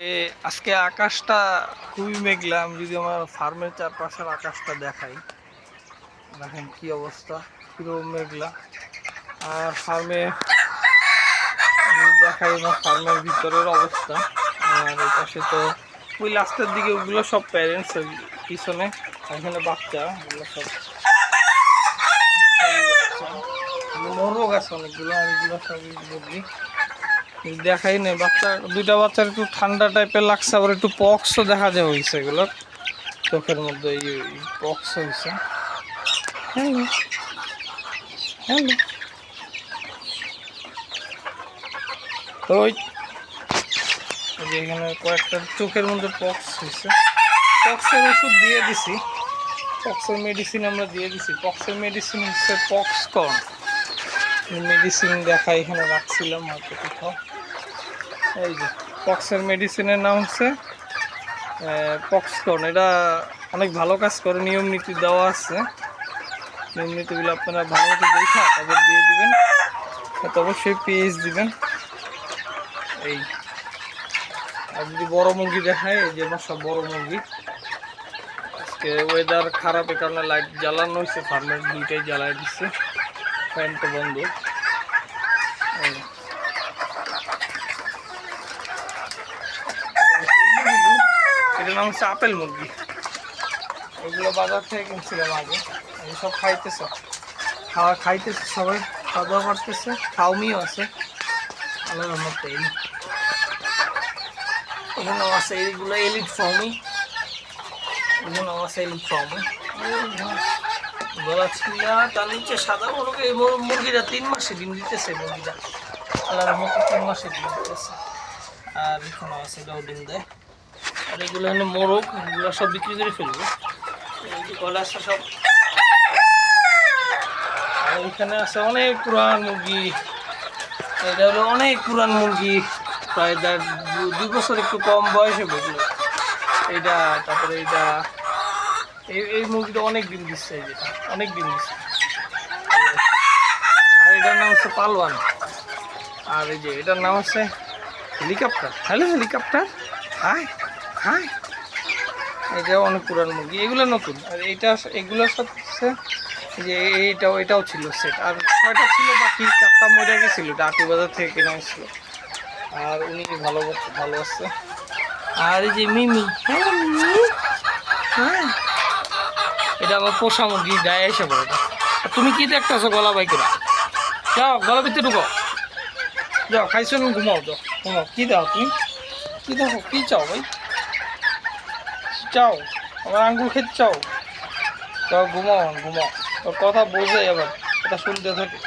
আজকে আকাশটা খুবই মেঘলা। আমি যদি আমার ফার্মের চারপাশের আকাশটা দেখাই, দেখেন কি অবস্থা, পুরো মেঘলা। আর ফার্মে দেখাই আমার ফার্মের ভিতরের অবস্থা। আর এই পাশে তো ওই লাস্টের দিকে ওগুলো সব প্যারেন্টস, পিছনে এখানে বাচ্চা, ওগুলো সব মোরগ আছে অনেকগুলো। আর এগুলো সব মুরগি দেখাই নেই। বাচ্চা দুইটা বাচ্চার একটু ঠান্ডা টাইপের লাগছে, আবার একটু পক্সও দেখা যায় হয়েছে, এগুলো চোখের মধ্যে পক্স হয়েছে। হ্যালো হ্যালো, তো ওই যে এখানে কয়েকটা চোখের মধ্যে পক্স হয়েছে। পক্সের ওষুধ দিয়ে দিছি, পক্সের মেডিসিন আমরা দিয়ে দিছি। পক্সের মেডিসিন হচ্ছে পক্সকর্ন মেডিসিন, দেখা এখানে রাখছিলাম হয়তো কোথাও। এই যে পক্সের মেডিসিনের নাম হচ্ছে পক্সকর্ন। এটা অনেক ভালো কাজ করে, নিয়ম নীতি দেওয়া আছে। নিয়ম নীতিগুলো আপনারা ভালো মতো দেখা তারপর দিয়ে দিবেন, তো অবশ্যই পেজ দিবেন। এই আর যদি বড় মুরগি দেখায়, এই যে সব বড় মুরগি। আজকে ওয়েদার খারাপের কারণে লাইট জ্বালানো হয়েছে, ফার্মের দুইটাই জ্বালাই দিচ্ছে, ফ্যান তো বন্ধ। এটার নাম হচ্ছে আপেল মুরগি। এগুলো বাজার থেকে কিনছিলাম আগে। এই সব খাইতেছে, খাইতেছে সবাই, খাওয়া দাওয়া করতেছে। ফাউমিও আছে আলাদা মতো। এখানেও আছে এইগুলো এলিট ফাউমি, এখানেও আছে এলিট ফাউমি। গলা ছিলা, তার নিচে সাদা মুরগি। এই মুরগিটা 3 মাসে ডিম দিতেছে। মুরগিটা আলাদা মতো 3 মাসে ডিম দিতেছে। আর এখানেও আছে, এটাও ডিম দেয়। আর এগুলো হলো মোরগ, এগুলো সব বিক্রি করে ফেলবো। গলা আছে সব। আর এখানে আছে অনেক পুরান মুরগি। এটা হলো অনেক পুরান মুরগি, প্রায় 2 বছর একটু কম বয়সে বুঝলো এইটা। তারপরে এইটা, এই মুরগিটা অনেক ডিম দিচ্ছে, এই যেটা অনেক ডিম দিচ্ছে। আর এটার নাম হচ্ছে পালওয়ান। আর এই যে এটার নাম হচ্ছে হেলিকপ্টার। হ্যালো হেলিকপ্টার, হায় হায়। এটা অনেক পুরান মুরগি, এগুলো নতুন। আর এইটা, এগুলোর সাথে যে এটাও ছিল সেট। আর 6টা ছিল, বাকি 4টা মরে গেছিল, এটা আটি বাজার থেকে কেনা হয়েছিল। আর উনি ভালো আছে। আর এই যে মিমি, হ্যাঁ মিমি, হ্যাঁ এটা আমার পোষা মুরগি, গায়ে এসে পড়ে। আর তুমি কি দেখতেছো গলা বাই করে? যাও গলা ভিতরে ঢুকো, যাও খাইছো, ঘুমাও, যাও ঘুমাও। কি দাও তুমি, কি দেখো, কি চাও ভাই? চাও আমার আঙ্গুর খেতে চাও? যাও ঘুমাও, ঘুমাও। তোর কথা বোঝে, আবার এটা শুনতে থাকে।